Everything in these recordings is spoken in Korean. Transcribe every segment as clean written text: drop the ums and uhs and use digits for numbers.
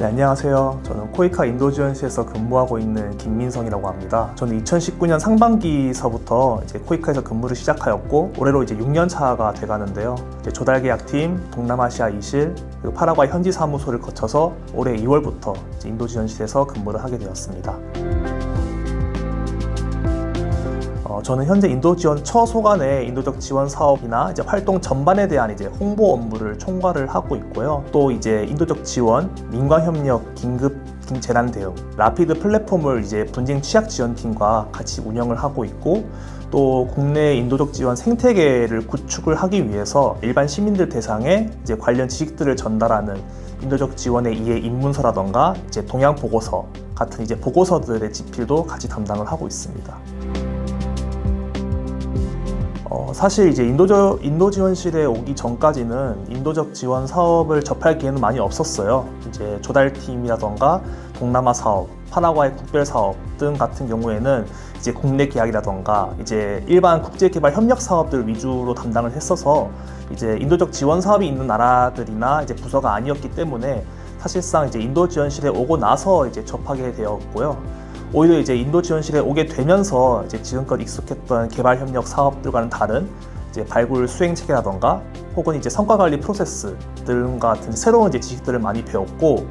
네, 안녕하세요. 저는 코이카 인도지원실에서 근무하고 있는 김민성이라고 합니다. 저는 2019년 상반기서부터 이제 코이카에서 근무를 시작하였고 올해로 이제 6년 차가 돼가는데요. 이제 조달계약팀, 동남아시아 2실, 그리고 파라과이 현지 사무소를 거쳐서 올해 2월부터 이제 인도지원실에서 근무를 하게 되었습니다. 저는 현재 인도지원 처소간의 인도적 지원 사업이나 이제 활동 전반에 대한 이제 홍보 업무를 총괄을 하고 있고요. 또 이제 인도적 지원, 민관협력, 긴급 재난 대응, 라피드 플랫폼을 이제 분쟁 취약 지원팀과 같이 운영을 하고 있고, 또 국내 인도적 지원 생태계를 구축을 하기 위해서 일반 시민들 대상의 이제 관련 지식들을 전달하는 인도적 지원의 이해 입문서라던가 이제 동향 보고서 같은 이제 보고서들의 집필도 같이 담당을 하고 있습니다. 사실 이제 인도지원실에 오기 전까지는 인도적 지원 사업을 접할 기회는 많이 없었어요. 이제 조달팀이라던가 동남아 사업, 파라과이 국별 사업 등 같은 경우에는 이제 국내 계약이라던가 이제 일반 국제개발 협력 사업들 위주로 담당을 했어서 이제 인도적 지원 사업이 있는 나라들이나 이제 부서가 아니었기 때문에 사실상 이제 인도지원실에 오고 나서 이제 접하게 되었고요. 오히려 이제 인도지원실에 오게 되면서 이제 지금껏 익숙했던 개발협력 사업들과는 다른 이제 발굴 수행 체계라던가 혹은 이제 성과관리 프로세스 등 같은 새로운 이제 지식들을 많이 배웠고,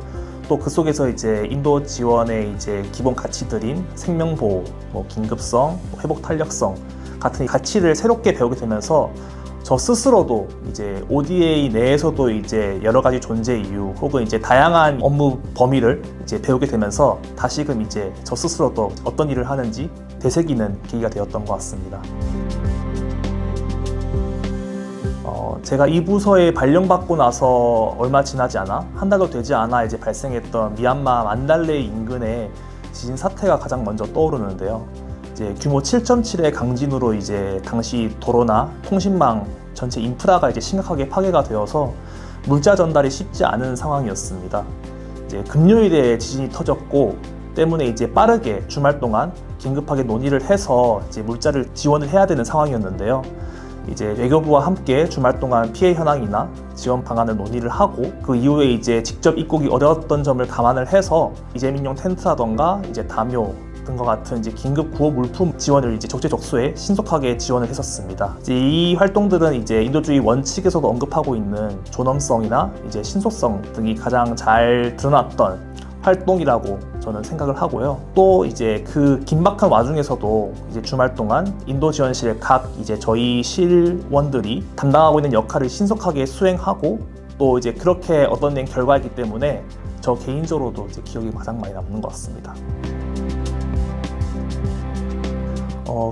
또 그 속에서 이제 인도 지원의 이제 기본 가치들인 생명보호, 긴급성, 회복 탄력성 같은 가치를 새롭게 배우게 되면서 저 스스로도 이제 ODA 내에서도 이제 여러 가지 존재 이유 혹은 이제 다양한 업무 범위를 이제 배우게 되면서 다시금 이제 저 스스로도 어떤 일을 하는지 되새기는 계기가 되었던 것 같습니다. 제가 이 부서에 발령받고 나서 얼마 지나지 않아 한 달도 되지 않아 이제 발생했던 미얀마 만달레이 인근의 지진 사태가 가장 먼저 떠오르는데요. 이제 규모 7.7의 강진으로 이제 당시 도로나 통신망 전체 인프라가 이제 심각하게 파괴가 되어서 물자 전달이 쉽지 않은 상황이었습니다. 이제 금요일에 지진이 터졌고 때문에 이제 빠르게 주말 동안 긴급하게 논의를 해서 이제 물자를 지원을 해야 되는 상황이었는데요. 이제 외교부와 함께 주말 동안 피해 현황이나 지원 방안을 논의를 하고 그 이후에 이제 직접 입국이 어려웠던 점을 감안을 해서 이재민용 텐트라던가 이제 담요 등과 같은 이제 긴급 구호 물품 지원을 이제 적재적소에 신속하게 지원을 했었습니다. 이제 이 활동들은 이제 인도주의 원칙에서도 언급하고 있는 존엄성이나 이제 신속성 등이 가장 잘 드러났던 활동이라고 저는 생각을 하고요. 또 이제 그 긴박한 와중에서도 이제 주말 동안 인도지원실 각 이제 저희 실원들이 담당하고 있는 역할을 신속하게 수행하고 또 이제 그렇게 얻어낸 결과이기 때문에 저 개인적으로도 이제 기억이 가장 많이 남는 것 같습니다.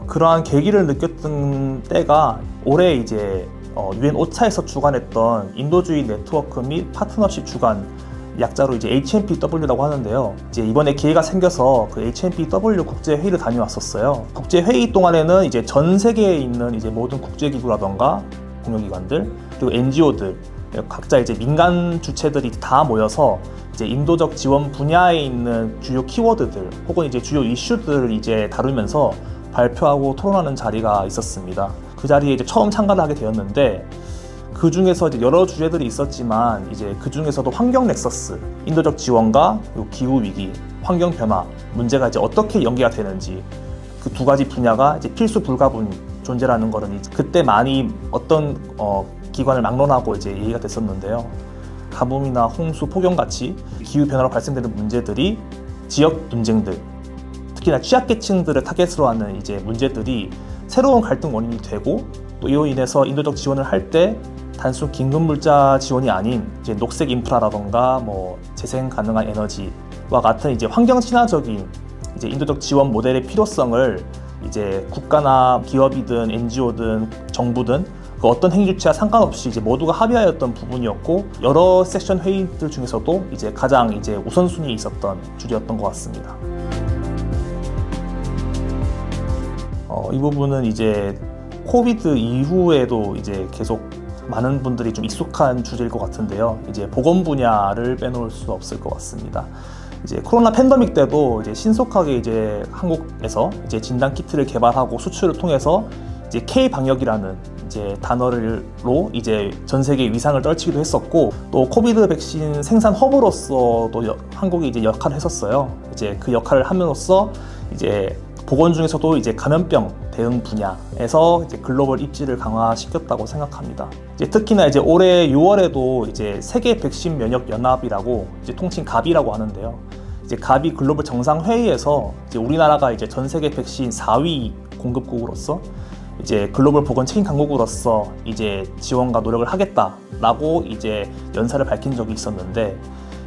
그러한 계기를 느꼈던 때가 올해 이제 UN 오차에서 주관했던 인도주의 네트워크 및 파트너십 주관, 약자로 이제 HNPW라고 하는데요. 이제 이번에 기회가 생겨서 그 HNPW 국제회의를 다녀왔었어요. 국제회의 동안에는 이제 전 세계에 있는 이제 모든 국제기구라던가 공용기관들 그리고 NGO들 각자 이제 민간 주체들이 다 모여서 이제 인도적 지원 분야에 있는 주요 키워드들 혹은 이제 주요 이슈들을 이제 다루면서 발표하고 토론하는 자리가 있었습니다. 그 자리에 이제 처음 참가를 하게 되었는데 그 중에서 이제 여러 주제들이 있었지만 이제 그 중에서도 환경 넥서스, 인도적 지원과 기후 위기, 환경 변화 문제가 이제 어떻게 연계가 되는지 그 두 가지 분야가 이제 필수 불가분 존재라는 거는 이제 그때 많이 어떤 기관을 막론하고 이제 얘기가 됐었는데요. 가뭄이나 홍수, 폭염 같이 기후 변화로 발생되는 문제들이 지역 분쟁들, 특히나 취약계층들을 타겟으로 하는 이제 문제들이 새로운 갈등 원인이 되고 또 이로 인해서 인도적 지원을 할 때 단순 긴급 물자 지원이 아닌 이제 녹색 인프라라던가 재생 가능한 에너지와 같은 이제 환경 친화적인 이제 인도적 지원 모델의 필요성을 이제 국가나 기업이든 NGO든 정부든 그 어떤 행위 주체와 상관없이 이제 모두가 합의하였던 부분이었고 여러 세션 회의들 중에서도 이제 가장 이제 우선순위에 있었던 주제였던 것 같습니다. 이 부분은 이제 코비드 이후에도 이제 계속 많은 분들이 좀 익숙한 주제일 것 같은데요. 이제 보건 분야를 빼놓을 수 없을 것 같습니다. 이제 코로나 팬데믹 때도 이제 신속하게 이제 한국에서 이제 진단 키트를 개발하고 수출을 통해서 이제 K 방역이라는 이제 단어로 이제 전 세계 위상을 떨치기도 했었고, 또 코비드 백신 생산 허브로서도 한국이 이제 역할을 했었어요. 이제 그 역할을 함으로써 이제 보건 중에서도 이제 감염병 대응 분야에서 이제 글로벌 입지를 강화시켰다고 생각합니다. 이제 특히나 이제 올해 6월에도 이제 세계 백신 면역 연합이라고 이제 통칭 가비라고 하는데요. 이제 가비 글로벌 정상 회의에서 이제 우리나라가 이제 전 세계 백신 4위 공급국으로서 이제 글로벌 보건 책임 강국으로서 이제 지원과 노력을 하겠다라고 이제 연사를 밝힌 적이 있었는데,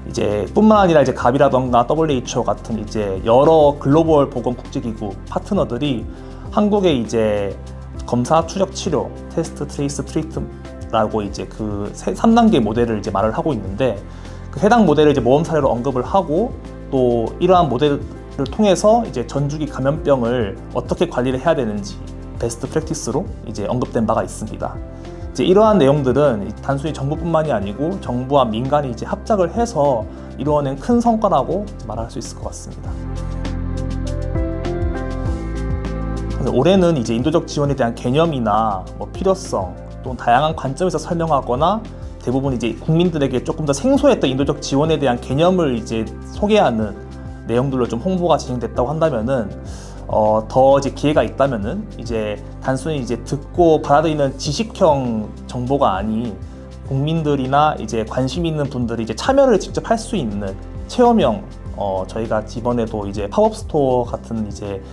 이제 뿐만 아니라 이제 가비라던가 WHO 같은 이제 여러 글로벌 보건 국제기구 파트너들이 한국의 이제 검사, 추적, 치료, 테스트, 트레이스, 트리트라고 이제 그 3단계 모델을 이제 말을 하고 있는데, 그 해당 모델을 이제 모험 사례로 언급을 하고, 또 이러한 모델을 통해서 이제 전주기 감염병을 어떻게 관리를 해야 되는지 베스트 프랙티스로 이제 언급된 바가 있습니다. 이제 이러한 내용들은 단순히 정부뿐만이 아니고 정부와 민간이 이제 합작을 해서 이루어낸 큰 성과라고 말할 수 있을 것 같습니다. 올해는 이제 인도적 지원에 대한 개념이나 뭐 필요성, 또 다양한 관점에서 설명하거나 대부분 이제 국민들에게 조금 더 생소했던 인도적 지원에 대한 개념을 이제 소개하는 내용들로 좀 홍보가 진행됐다고 한다면은 더 이제 기회가 있다면은 이제 단순히 이제 듣고 받아들이는 지식형 정보가 아닌 국민들이나 이제 관심 있는 분들이 이제 참여를 직접 할 수 있는 체험형, 저희가 이번에도 이제 팝업 스토어 같은 이제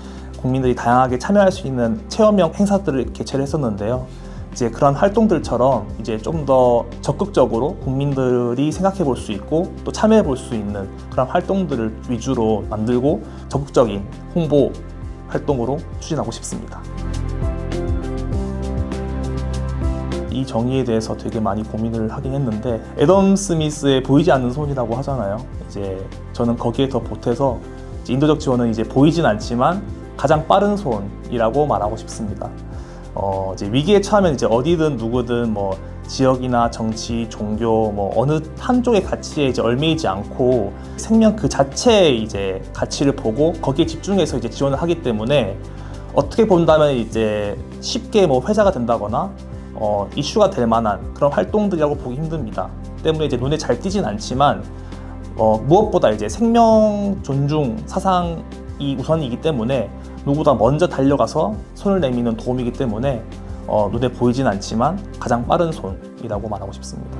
국민들이 다양하게 참여할 수 있는 체험형 행사들을 개최를 했었는데요. 이제 그런 활동들처럼 이제 좀 더 적극적으로 국민들이 생각해 볼 수 있고 또 참여해 볼 수 있는 그런 활동들을 위주로 만들고 적극적인 홍보 활동으로 추진하고 싶습니다. 이 정의에 대해서 되게 많이 고민을 하긴 했는데, 애덤 스미스의 보이지 않는 손이라고 하잖아요. 이제 저는 거기에 더 보태서 인도적 지원은 이제 보이진 않지만 가장 빠른 손이라고 말하고 싶습니다. 이제 위기에 처하면 이제 어디든 누구든 뭐 지역이나 정치, 종교 뭐 어느 한쪽의 가치에 이제 얽매이지 않고 생명 그 자체의 이제 가치를 보고 거기에 집중해서 이제 지원을 하기 때문에 어떻게 본다면 이제 쉽게 뭐 회자가 된다거나 이슈가 될 만한 그런 활동들이라고 보기 힘듭니다. 때문에 이제 눈에 잘 띄진 않지만 무엇보다 이제 생명 존중 사상이 우선이기 때문에 누구보다 먼저 달려가서 손을 내미는 도움이기 때문에 눈에 보이진 않지만 가장 빠른 손이라고 말하고 싶습니다.